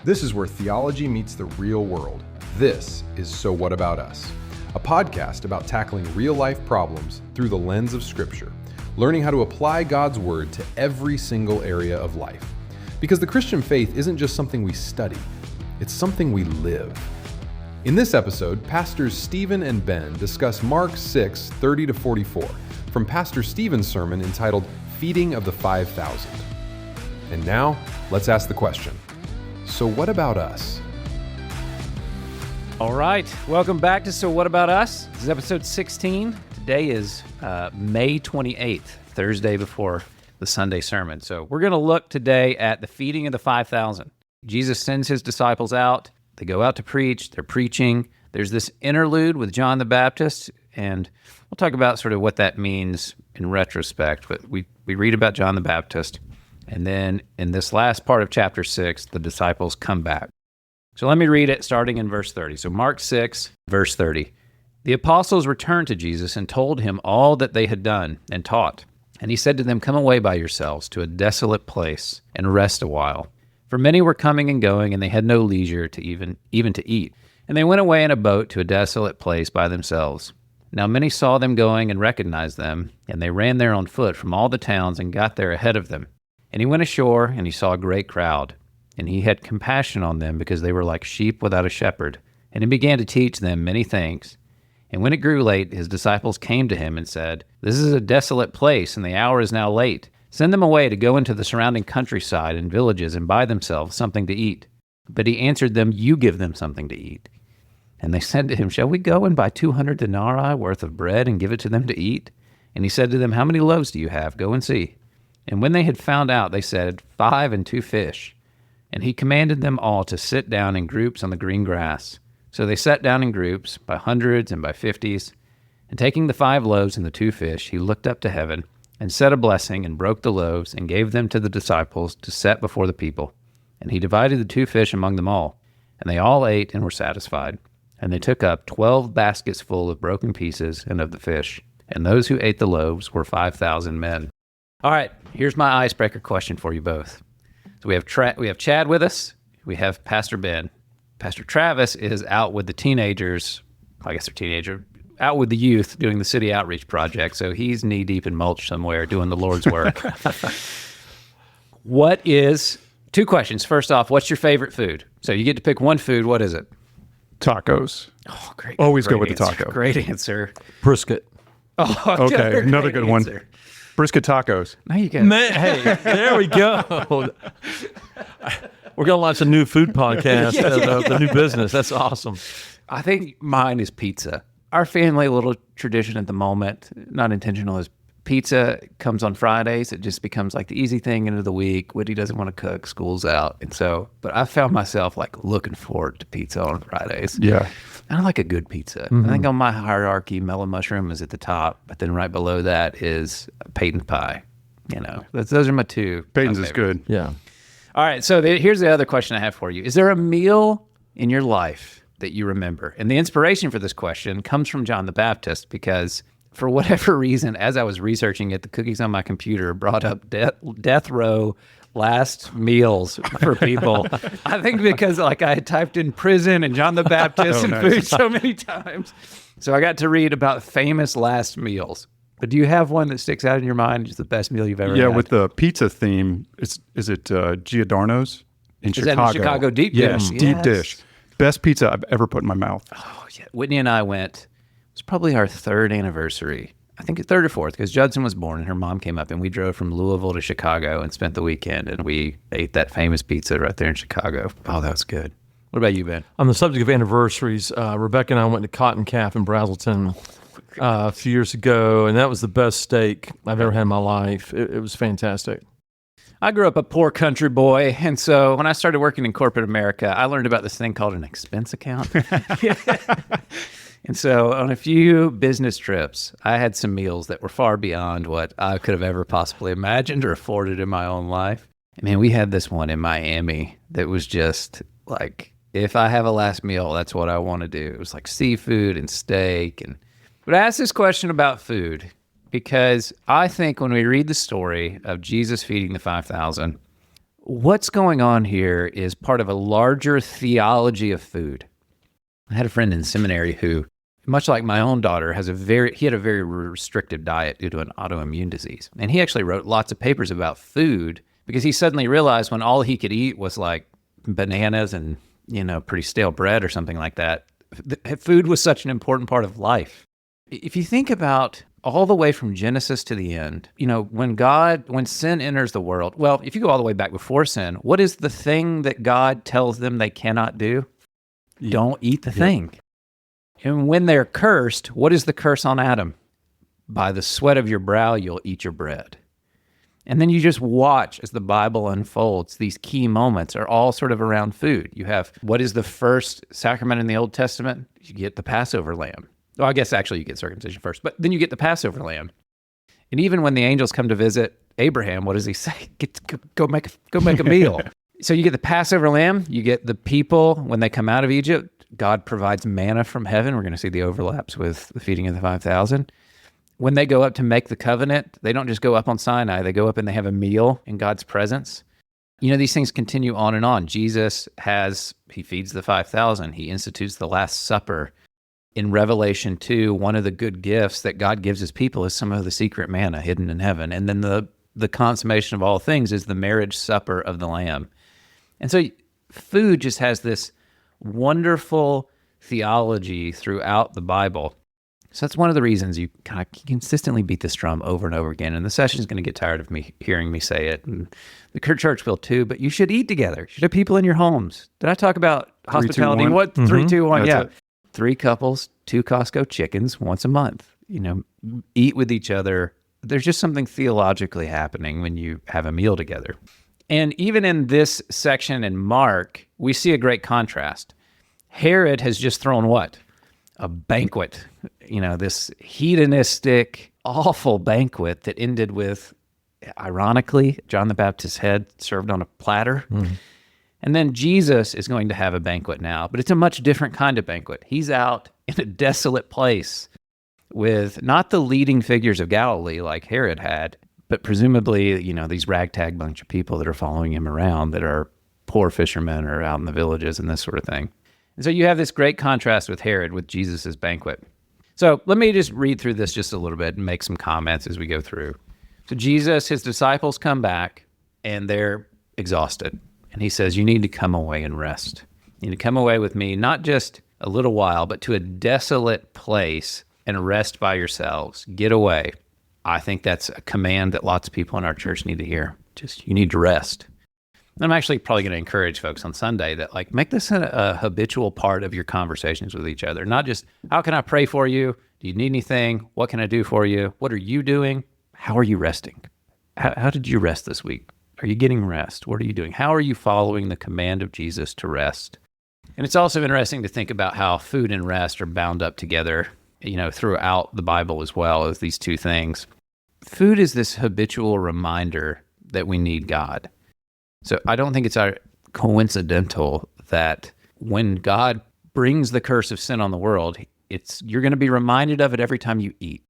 This is where theology meets the real world. This is So What About Us? A podcast about tackling real-life problems through the lens of Scripture, learning how to apply God's Word to every single area of life. Because the Christian faith isn't just something we study, it's something we live. In this episode, Pastors Stephen and Ben discuss Mark 6, 30-44, from Pastor Stephen's sermon entitled Feeding of the 5,000. And now, let's ask the question, so what about us? All right, welcome back to So What About Us? This is episode 16. Today is May 28th, Thursday before the Sunday sermon. So we're going to look today at the feeding of the 5,000. Jesus sends his disciples out. They go out to preach. They're preaching. There's this interlude with John the Baptist, and we'll talk about sort of what that means in retrospect. But we read about John the Baptist, and then in this last part of chapter 6, the disciples come back. So let me read it starting in verse 30. So Mark 6, verse 30. The apostles returned to Jesus and told him all that they had done and taught. And he said to them, "Come away by yourselves to a desolate place and rest a while." For many were coming and going, and they had no leisure to even to eat. And they went away in a boat to a desolate place by themselves. Now many saw them going and recognized them, and they ran there on foot from all the towns and got there ahead of them. And he went ashore, and he saw a great crowd. And he had compassion on them because they were like sheep without a shepherd. And he began to teach them many things. And when it grew late, his disciples came to him and said, "This is a desolate place, and the hour is now late. Send them away to go into the surrounding countryside and villages and buy themselves something to eat." But he answered them, "You give them something to eat." And they said to him, "Shall we go and buy 200 denarii worth of bread and give it to them to eat?" And he said to them, "How many loaves do you have? Go and see." And when they had found out, they said, 5 and 2 fish. And he commanded them all to sit down in groups on the green grass. So they sat down in groups, by hundreds and by 50s. And taking the 5 loaves and the 2 fish, he looked up to heaven, and said a blessing, and broke the loaves, and gave them to the disciples to set before the people. And he divided the 2 fish among them all. And they all ate and were satisfied. And they took up 12 baskets full of broken pieces and of the fish. And those who ate the loaves were 5,000 men. All right, here's my icebreaker question for you both. So we have Chad with us. We have Pastor Ben. Pastor Travis is out with the teenagers. I guess they're teenager. Out with the youth doing the city outreach project. So he's knee deep in mulch somewhere doing the Lord's work. Two questions. First off, what's your favorite food? So you get to pick one food. What is it? Tacos. Oh, great. Always great go with the answer. taco. Great answer. Brisket. Oh, okay, another good answer. one. Brisket tacos. Now you get Hey, there we go. We're going to launch a new food podcast, the new business. That's awesome. I think mine is pizza. Our family, a little tradition at the moment, not intentional, is pizza comes on Fridays. It just becomes like the easy thing into the week. Woody doesn't want to cook, school's out. And so, but I found myself like looking forward to pizza on Fridays. Yeah. I like a good pizza. I think on my hierarchy, mellow mushroom is at the top, but then right below that is Peyton pie. You know, those are my two. Peyton's is good. Yeah. All right, so here's the other question I have for you. Is there a meal in your life that you remember? And the inspiration for this question comes from John the Baptist because for whatever reason, as I was researching it, the cookies on my computer brought up death row last meals for people. I think because like I had typed in prison and John the Baptist and food so many times. So I got to read about famous last meals. But do you have one that sticks out in your mind as the best meal you've ever had? Yeah, with the pizza theme, is it Giordano's in Chicago? Is that in Chicago? Deep dish? Yes, deep dish. Best pizza I've ever put in my mouth. Oh, yeah. Whitney and I went, it was probably our 3rd anniversary. I think 3rd or 4th, because Judson was born and her mom came up and we drove from Louisville to Chicago and spent the weekend and we ate that famous pizza right there in Chicago. Oh, that was good. What about you, Ben? On the subject of anniversaries, Rebecca and I went to Cotton Calf in Brazelton a few years ago, and that was the best steak I've ever had in my life. It was fantastic. I grew up a poor country boy, and so when I started working in corporate America, I learned about this thing called an expense account. And so on a few business trips, I had some meals that were far beyond what I could have ever possibly imagined or afforded in my own life. And man, we had this one in Miami that was just like, if I have a last meal, that's what I want to do. It was like seafood and steak. But I asked this question about food because I think when we read the story of Jesus feeding the 5,000, what's going on here is part of a larger theology of food. I had a friend in seminary who, much like my own daughter, he had a very restrictive diet due to an autoimmune disease. And he actually wrote lots of papers about food because he suddenly realized when all he could eat was like bananas and, pretty stale bread or something like that, food was such an important part of life. If you think about all the way from Genesis to the end, when sin enters the world, well, if you go all the way back before sin, what is the thing that God tells them they cannot do? Don't eat the thing. And when they're cursed, what is the curse on Adam? By the sweat of your brow, you'll eat your bread. And then you just watch as the Bible unfolds. These key moments are all sort of around food. You have, what is the first sacrament in the Old Testament? You get the Passover lamb. Well, I guess actually you get circumcision first, but then you get the Passover lamb. And even when the angels come to visit Abraham, what does he say? Go make a meal. So you get the Passover lamb, you get the people when they come out of Egypt, God provides manna from heaven. We're going to see the overlaps with the feeding of the 5,000. When they go up to make the covenant, they don't just go up on Sinai, they go up and they have a meal in God's presence. These things continue on and on. Jesus he feeds the 5,000. He institutes the Last Supper. In Revelation 2, one of the good gifts that God gives his people is some of the secret manna hidden in heaven. And then the consummation of all things is the marriage supper of the Lamb. And so food just has this wonderful theology throughout the Bible. So that's one of the reasons you kind of consistently beat this drum over and over again. And the session is going to get tired of me hearing me say it. And the church will too, but you should eat together. You should have people in your homes. Did I talk about hospitality? 3, 2, 1? What? 3, 2, 1. That's Yeah. it. 3 couples, 2 Costco chickens once a month. Eat with each other. There's just something theologically happening when you have a meal together. And even in this section in Mark, we see a great contrast. Herod has just thrown what? A banquet. This hedonistic, awful banquet that ended with, ironically, John the Baptist's head served on a platter. Mm. And then Jesus is going to have a banquet now, but it's a much different kind of banquet. He's out in a desolate place with not the leading figures of Galilee like Herod had, but presumably, these ragtag bunch of people that are following him around that are poor fishermen or out in the villages and this sort of thing. And so you have this great contrast with Herod with Jesus' banquet. So let me just read through this just a little bit and make some comments as we go through. So Jesus, his disciples come back and they're exhausted. And he says, you need to come away and rest. You need to come away with me, not just a little while, but to a desolate place and rest by yourselves. Get away. I think that's a command that lots of people in our church need to hear. You need to rest. I'm actually probably going to encourage folks on Sunday that make this a habitual part of your conversations with each other. Not just, how can I pray for you? Do you need anything? What can I do for you? What are you doing? How are you resting? How did you rest this week? Are you getting rest? What are you doing? How are you following the command of Jesus to rest? And it's also interesting to think about how food and rest are bound up together, throughout the Bible as well as these two things. Food is this habitual reminder that we need God. So I don't think it's coincidental that when God brings the curse of sin on the world, you're going to be reminded of it every time you eat.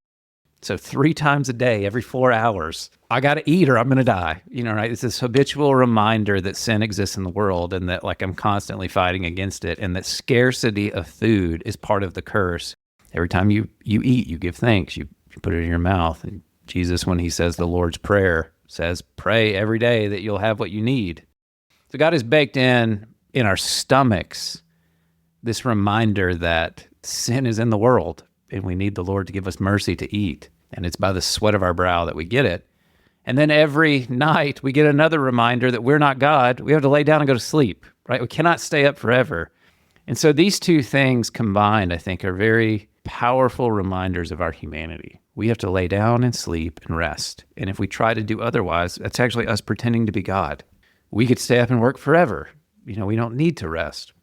So 3 times a day, every 4 hours, I got to eat or I'm going to die. Right? It's this habitual reminder that sin exists in the world and that I'm constantly fighting against it, and that scarcity of food is part of the curse. Every time you eat, you give thanks, you put it in your mouth. And Jesus, when he says the Lord's Prayer, says, pray every day that you'll have what you need. So God has baked in our stomachs this reminder that sin is in the world and we need the Lord to give us mercy to eat. And it's by the sweat of our brow that we get it. And then every night we get another reminder that we're not God. We have to lay down and go to sleep, right? We cannot stay up forever. And so these two things combined, I think, are very powerful reminders of our humanity. We have to lay down and sleep and rest. And if we try to do otherwise, that's actually us pretending to be God. We could stay up and work forever. We don't need to rest.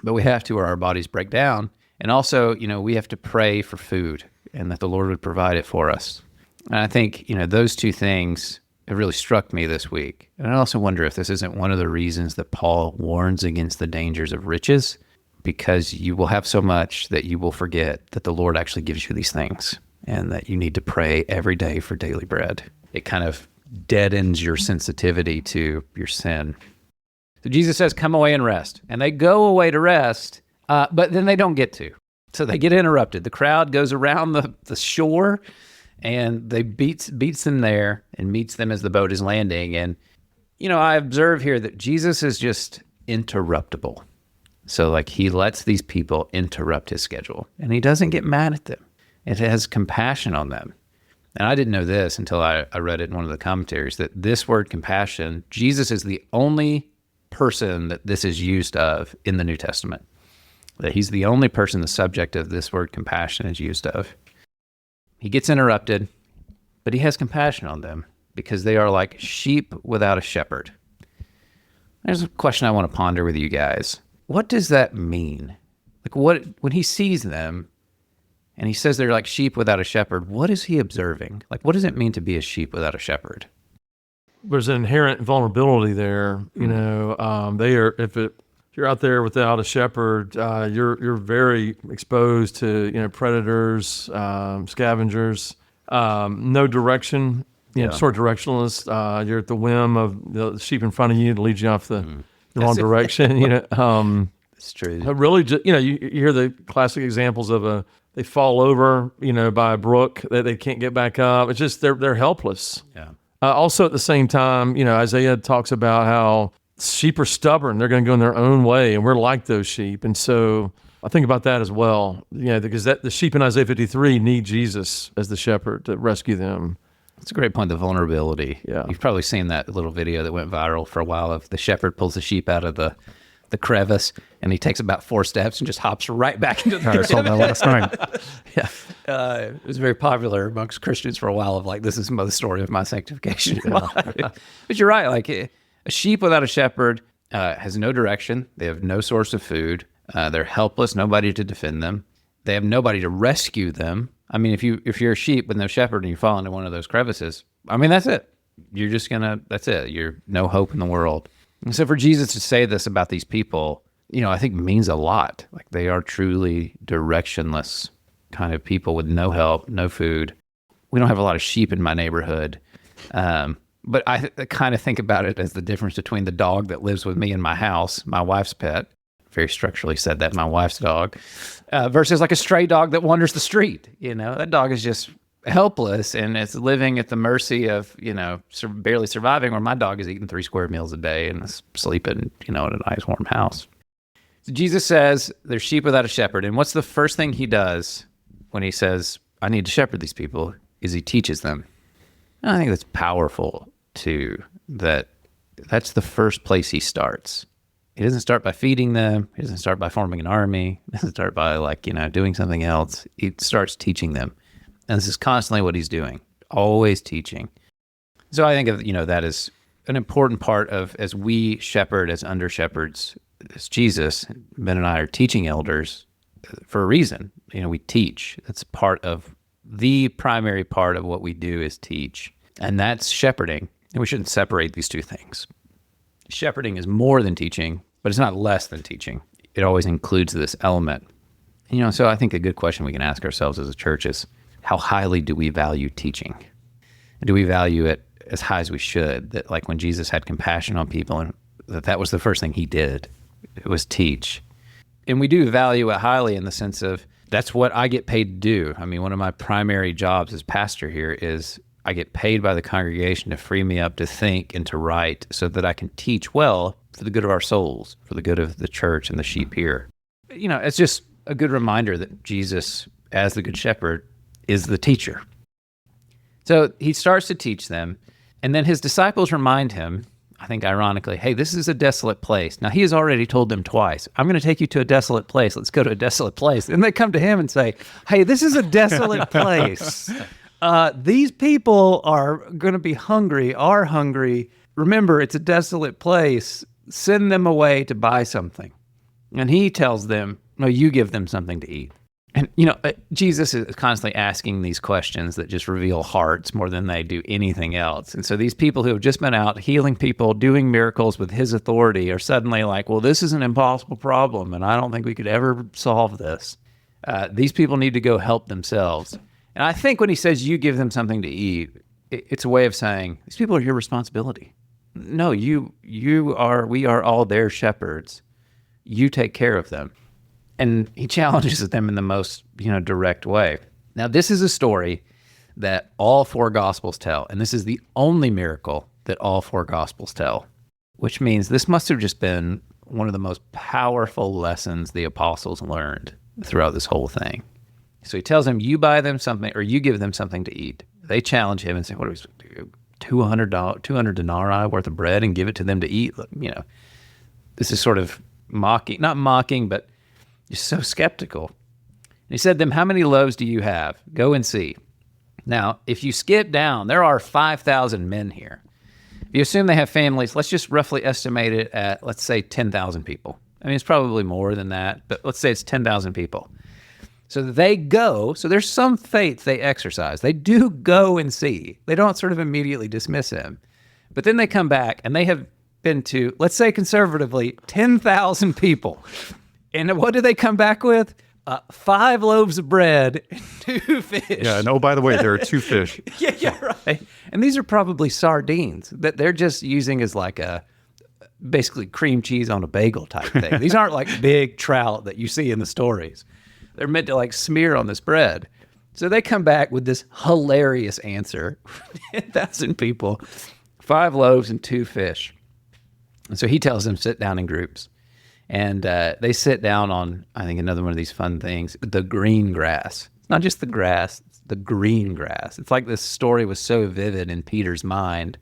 But we have to, or our bodies break down. And also, we have to pray for food and that the Lord would provide it for us. And I think, those two things have really struck me this week. And I also wonder if this isn't one of the reasons that Paul warns against the dangers of riches, because you will have so much that you will forget that the Lord actually gives you these things and that you need to pray every day for daily bread. It kind of deadens your sensitivity to your sin. So Jesus says, come away and rest. And they go away to rest, but then they don't get to. So they get interrupted. The crowd goes around the shore, and they beats them there and meets them as the boat is landing. And, I observe here that Jesus is just interruptible. So like he lets these people interrupt his schedule, and he doesn't get mad at them. It has compassion on them. And I didn't know this until I read it in one of the commentaries, that this word compassion, Jesus is the only person that this is used of in the New Testament. That he's the only person the subject of this word compassion is used of. He gets interrupted, but he has compassion on them because they are like sheep without a shepherd. There's a question I want to ponder with you guys. What does that mean? Like when he sees them and he says they're like sheep without a shepherd, what is he observing? Like, what does it mean to be a sheep without a shepherd? There's an inherent vulnerability there. They are, if you're out there without a shepherd, you're very exposed to predators, scavengers, no direction. Sort of directionless. You're at the whim of the sheep in front of you to lead you off the wrong direction. It's true. Really, you hear the classic examples of they fall over, by a brook that they can't get back up. It's just they're helpless. Yeah. Also, at the same time, Isaiah talks about how sheep are stubborn. They're going to go in their own way, and we're like those sheep. And so I think about that as well. Because the sheep in Isaiah 53 need Jesus as the shepherd to rescue them. That's a great point, the vulnerability. Yeah. You've probably seen that little video that went viral for a while of the shepherd pulls the sheep out of the crevice, and he takes about 4 steps and just hops right back into the I saw that last night. Yeah. It was very popular amongst Christians for a while of like, this is the story of my sanctification. But you're right, like a sheep without a shepherd has no direction. They have no source of food. They're helpless, nobody to defend them. They have nobody to rescue them. I mean, if you're a sheep with no shepherd and you fall into one of those crevices, I mean, that's it. You're just that's it. You're no hope in the world. And so for Jesus to say this about these people, I think means a lot. Like they are truly directionless kind of people with no help, no food. We don't have a lot of sheep in my neighborhood. But I kind of think about it as the difference between the dog that lives with me in my house, my wife's pet, very structurally said that, my wife's dog, versus like a stray dog that wanders the street. That dog is just helpless and it's living at the mercy of, barely surviving, where my dog is eating 3 square meals a day and is sleeping, in a nice warm house. So Jesus says they're sheep without a shepherd. And what's the first thing he does when he says, I need to shepherd these people, is he teaches them. And I think that's powerful too, that's the first place he starts. He doesn't start by feeding them. He doesn't start by forming an army. He doesn't start by doing something else. He starts teaching them. And this is constantly what he's doing, always teaching. So I think that is an important part of, as we shepherd, as under shepherds, as Jesus, Ben and I are teaching elders for a reason. We teach. That's the primary part of what we do is teach. And that's shepherding. And we shouldn't separate these two things. Shepherding is more than teaching, but it's not less than teaching. It always includes this element. So I think a good question we can ask ourselves as a church is, how highly do we value teaching? Do we value it as high as we should? That like when Jesus had compassion on people, and that was the first thing he did, it was teach. And we do value it highly in the sense of, that's what I get paid to do. I mean, one of my primary jobs as pastor here is I get paid by the congregation to free me up to think and to write so that I can teach well for the good of our souls, for the good of the church and the sheep here. It's just a good reminder that Jesus, as the good shepherd, is the teacher. So he starts to teach them, and then his disciples remind him, I think ironically, hey, this is a desolate place. Now, he has already told them twice, I'm going to take you to a desolate place. Let's go to a desolate place. And they come to him and say, hey, this is a desolate place. These people are going to be hungry, are hungry. Remember, it's a desolate place. Send them away to buy something. And he tells them, no, you give them something to eat. And, Jesus is constantly asking these questions that just reveal hearts more than they do anything else. And so these people who have just been out healing people, doing miracles with his authority are suddenly like, well, this is an impossible problem, and I don't think we could ever solve this. These people need to go help themselves. And I think when he says you give them something to eat, it's a way of saying, these people are your responsibility. No, we are all their shepherds. You take care of them. And he challenges them in the most, direct way. Now, this is a story that all four Gospels tell, and this is the only miracle that all four Gospels tell, which means this must have just been one of the most powerful lessons the apostles learned throughout this whole thing. So he tells them, you buy them something, or you give them something to eat. They challenge him and say, what do we do? 200 denarii worth of bread and give it to them to eat? This is sort of mocking, not mocking, but just so skeptical. And he said to them, how many loaves do you have? Go and see. Now, if you skip down, there are 5,000 men here. If you assume they have families, let's just roughly estimate it at, let's say, 10,000 people. I mean, it's probably more than that, but let's say it's 10,000 people. So they go, so there's some faith they exercise. They do go and see. They don't sort of immediately dismiss him. But then they come back, and they have been to, let's say conservatively, 10,000 people. And what do they come back with? 5 loaves of bread and 2 fish. Yeah, and by the way, there are 2 fish. yeah, right. And these are probably sardines that they're just using as like basically cream cheese on a bagel type thing. These aren't like big trout that you see in the stories. They're meant to like smear on this bread. So they come back with this hilarious answer. 10,000 people, 5 loaves and 2 fish. And so he tells them sit down in groups. And they sit down on, I think, another one of these fun things, the green grass. It's not just the grass, it's the green grass. It's like this story was so vivid in Peter's mind,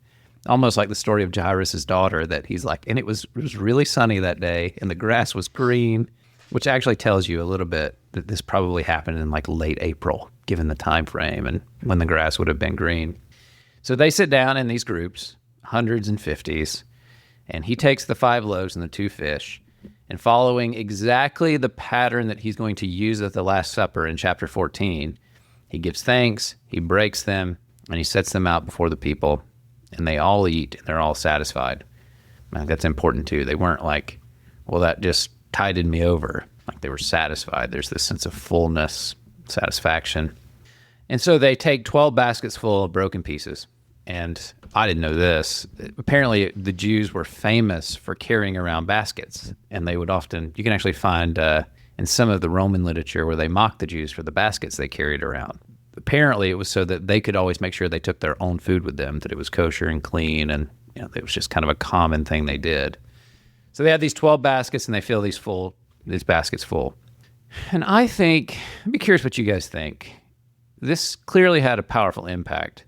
almost like the story of Jairus' daughter, that he's like, and it was really sunny that day, and the grass was green, which actually tells you a little bit that this probably happened in like late April, given the time frame and when the grass would have been green. So they sit down in these groups, hundreds and fifties, and he takes the 5 loaves and the 2 fish, and following exactly the pattern that he's going to use at the Last Supper in chapter 14, he gives thanks, he breaks them, and he sets them out before the people, and they all eat, and they're all satisfied. I think that's important too. They weren't like, well, that just tided me over. Like they were satisfied. There's this sense of fullness, satisfaction. And so they take 12 baskets full of broken pieces. And I didn't know this. Apparently, the Jews were famous for carrying around baskets. And they would often, you can actually find in some of the Roman literature where they mocked the Jews for the baskets they carried around. Apparently, it was so that they could always make sure they took their own food with them, that it was kosher and clean. And it was just kind of a common thing they did. So they had these 12 baskets and they fill these baskets full. And I think, I'd be curious what you guys think. This clearly had a powerful impact.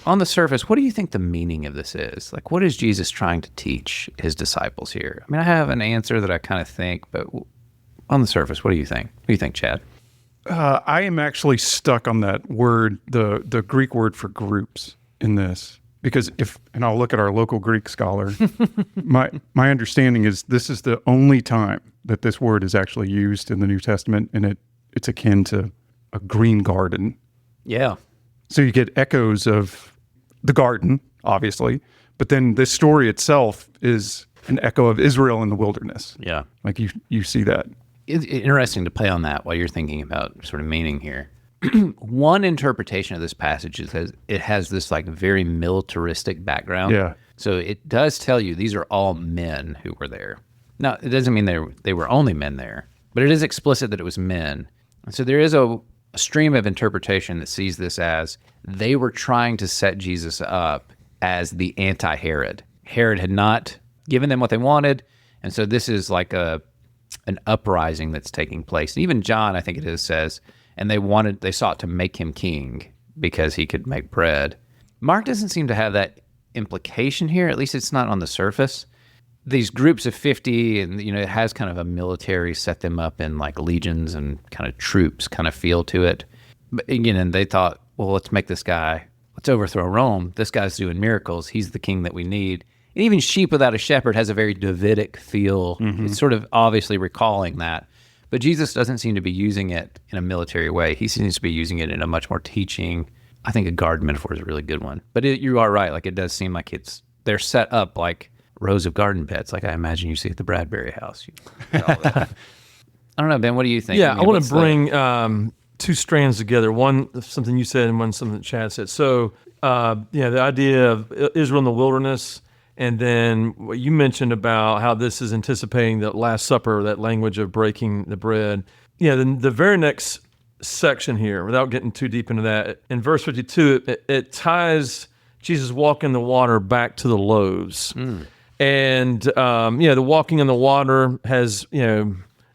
On the surface, what do you think the meaning of this is? Like, what is Jesus trying to teach his disciples here? I mean, I have an answer that I kind of think, but on the surface, what do you think? What do you think, Chad? I am actually stuck on that word, the Greek word for groups in this. Because and I'll look at our local Greek scholar, my understanding is this is the only time that this word is actually used in the New Testament, and it's akin to a green garden. Yeah. So you get echoes of the garden, obviously, but then this story itself is an echo of Israel in the wilderness. Yeah. Like you see that. It's interesting to play on that while you're thinking about sort of meaning here. One interpretation of this passage is it has this like very militaristic background. Yeah. So it does tell you these are all men who were there. Now, it doesn't mean they were only men there, but it is explicit that it was men. And so there is a stream of interpretation that sees this as they were trying to set Jesus up as the anti-Herod. Herod had not given them what they wanted, and so this is like an uprising that's taking place. And even John, I think it is, says, and they sought to make him king because he could make bread. Mark doesn't seem to have that implication here, at least it's not on the surface. These groups of 50, and it has kind of a military, set them up in like legions and kind of troops kind of feel to it. But again, and they thought, well, let's overthrow Rome. This guy's doing miracles. He's the king that we need. And even sheep without a shepherd has a very Davidic feel. Mm-hmm. It's sort of obviously recalling that. But Jesus doesn't seem to be using it in a military way. He seems to be using it in a much more teaching. I think a garden metaphor is a really good one. But you are right. Like it does seem like they're set up like rows of garden beds, like I imagine you see at the Bradbury house. All that. I don't know, Ben, what do you think? Yeah, I want to bring 2 strands together. One, something you said, and one, something that Chad said. So The idea of Israel in the wilderness, and then what you mentioned about how this is anticipating the Last Supper, that language of breaking the bread. Yeah, then the very next section here, without getting too deep into that, in verse 52, it ties Jesus walking the water back to the loaves. And, the walking in the water has,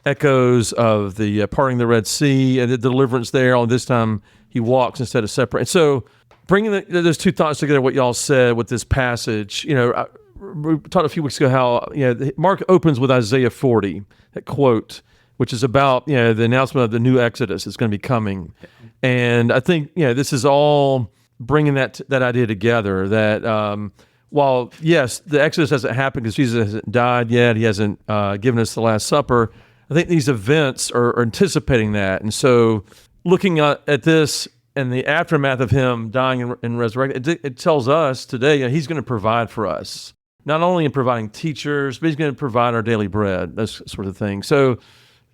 echoes of the parting the Red Sea and the deliverance there. All this time he walks instead of separate. So bringing those two thoughts together, what y'all said with this passage, we talked a few weeks ago how, Mark opens with Isaiah 40, that quote, which is about, the announcement of the new Exodus is going to be coming. And I think, this is all bringing that idea together that, while, yes, the Exodus hasn't happened because Jesus hasn't died yet, he hasn't given us the Last Supper, I think these events are anticipating that. And so looking at this and the aftermath of him dying and resurrecting, it tells us today he's going to provide for us, not only in providing teachers, but he's going to provide our daily bread, those sort of things. So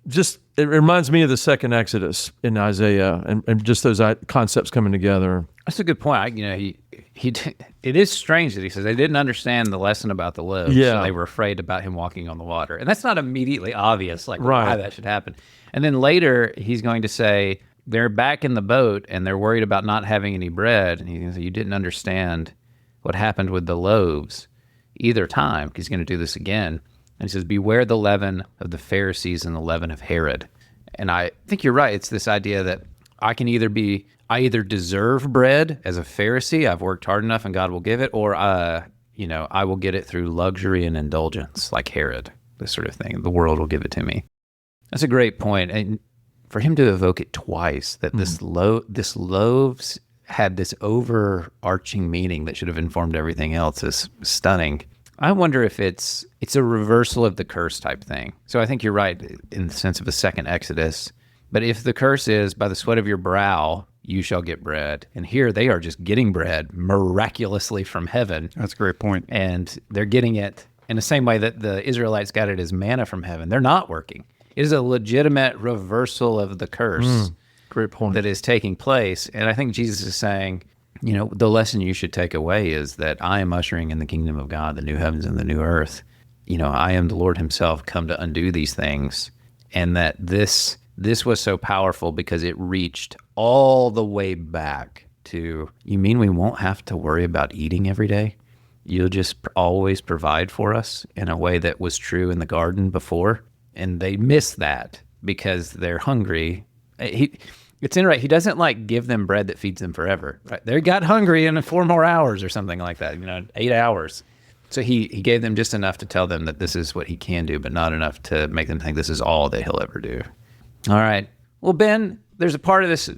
it reminds me of the second Exodus in Isaiah and just those concepts coming together. That's a good point. It is strange that he says they didn't understand the lesson about the loaves. Yeah. So they were afraid about him walking on the water. And that's not immediately obvious, Right. why that should happen. And then later he's going to say they're back in the boat and they're worried about not having any bread. And he's going to say, you didn't understand what happened with the loaves either time, because he's going to do this again. And he says, beware the leaven of the Pharisees and the leaven of Herod. And I think you're right. It's this idea that I either deserve bread as a Pharisee, I've worked hard enough and God will give it, or, I will get it through luxury and indulgence like Herod, this sort of thing. The world will give it to me. That's a great point. And for him to evoke it twice, that this loaves had this overarching meaning that should have informed everything else, is stunning. I wonder if it's a reversal of the curse type thing. So I think you're right in the sense of a second Exodus. But if the curse is, by the sweat of your brow, you shall get bread. And here they are just getting bread miraculously from heaven. That's a great point. And they're getting it in the same way that the Israelites got it as manna from heaven. They're not working. It is a legitimate reversal of the curse Great point. that is taking place. And I think Jesus is saying, the lesson you should take away is that I am ushering in the kingdom of God, the new heavens and the new earth. I am the Lord himself come to undo these things. And that this was so powerful because it reached all the way back to, you mean we won't have to worry about eating every day? You'll just always provide for us in a way that was true in the garden before? And they miss that because they're hungry. It's interesting. He doesn't give them bread that feeds them forever. Right? They got hungry in 4 more hours or something like that, 8 hours. So he gave them just enough to tell them that this is what he can do, but not enough to make them think this is all that he'll ever do. All right. Well, Ben, there's a part of this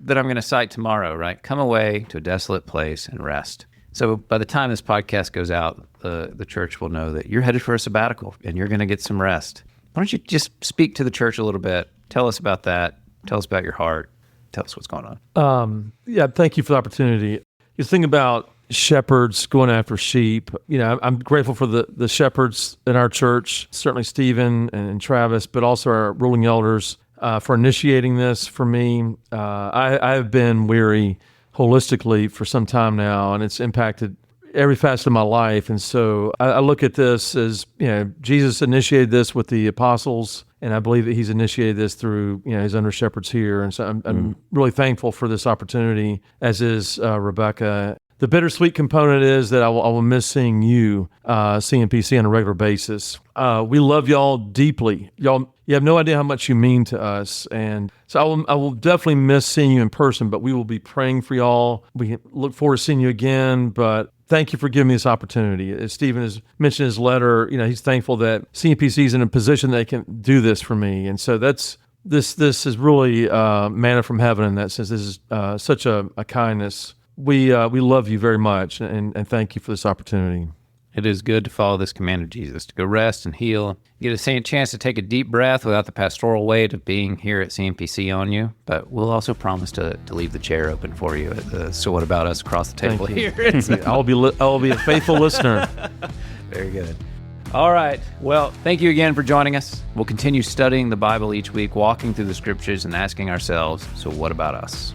that I'm going to cite tomorrow, right? Come away to a desolate place and rest. So by the time this podcast goes out, the church will know that you're headed for a sabbatical and you're going to get some rest. Why don't you just speak to the church a little bit? Tell us about that. Tell us about your heart. Tell us what's going on. Thank you for the opportunity. You think about shepherds going after sheep. I'm grateful for the shepherds in our church, certainly Stephen and Travis, but also our ruling elders for initiating this for me. I have been weary holistically for some time now, and it's impacted every facet of my life. And so I look at this as, Jesus initiated this with the apostles, and I believe that he's initiated this through, his under shepherds here. And so I'm really thankful for this opportunity, as is Rebecca. The bittersweet component is that I will miss seeing you, CNPC, on a regular basis. We love y'all deeply. You have no idea how much you mean to us. And so I will definitely miss seeing you in person, but we will be praying for y'all. We look forward to seeing you again, but thank you for giving me this opportunity. As Stephen has mentioned in his letter, he's thankful that CNPC is in a position they can do this for me. And so this is really manna from heaven in that sense. This is such a kindness. We love you very much, and thank you for this opportunity. It is good to follow this command of Jesus, to go rest and heal. You get a chance to take a deep breath without the pastoral weight of being here at CNPC on you, but we'll also promise to leave the chair open for you at the So What About Us across the table here. I'll be a faithful listener. Very good. All right. Well, thank you again for joining us. We'll continue studying the Bible each week, walking through the scriptures and asking ourselves, so what about us?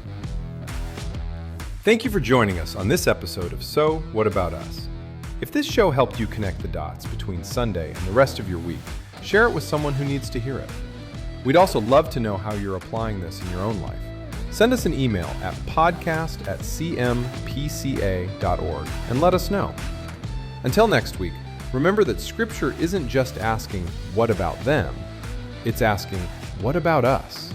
Thank you for joining us on this episode of So What About Us? If this show helped you connect the dots between Sunday and the rest of your week, share it with someone who needs to hear it. We'd also love to know how you're applying this in your own life. Send us an email at podcast@cmpca.org and let us know. Until next week, remember that Scripture isn't just asking, what about them? It's asking, what about us?